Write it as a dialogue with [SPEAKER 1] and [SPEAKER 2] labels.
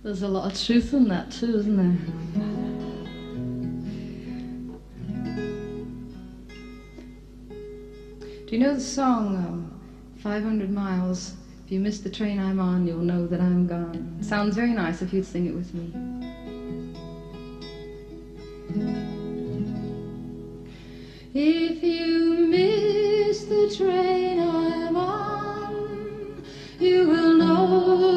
[SPEAKER 1] There's a lot of truth in that too, isn't there? Do you know the song 500 Miles? If you miss the train I'm on, you'll know that I'm gone. Sounds very nice if you'd sing it with me. If you miss the train I'm on, you will know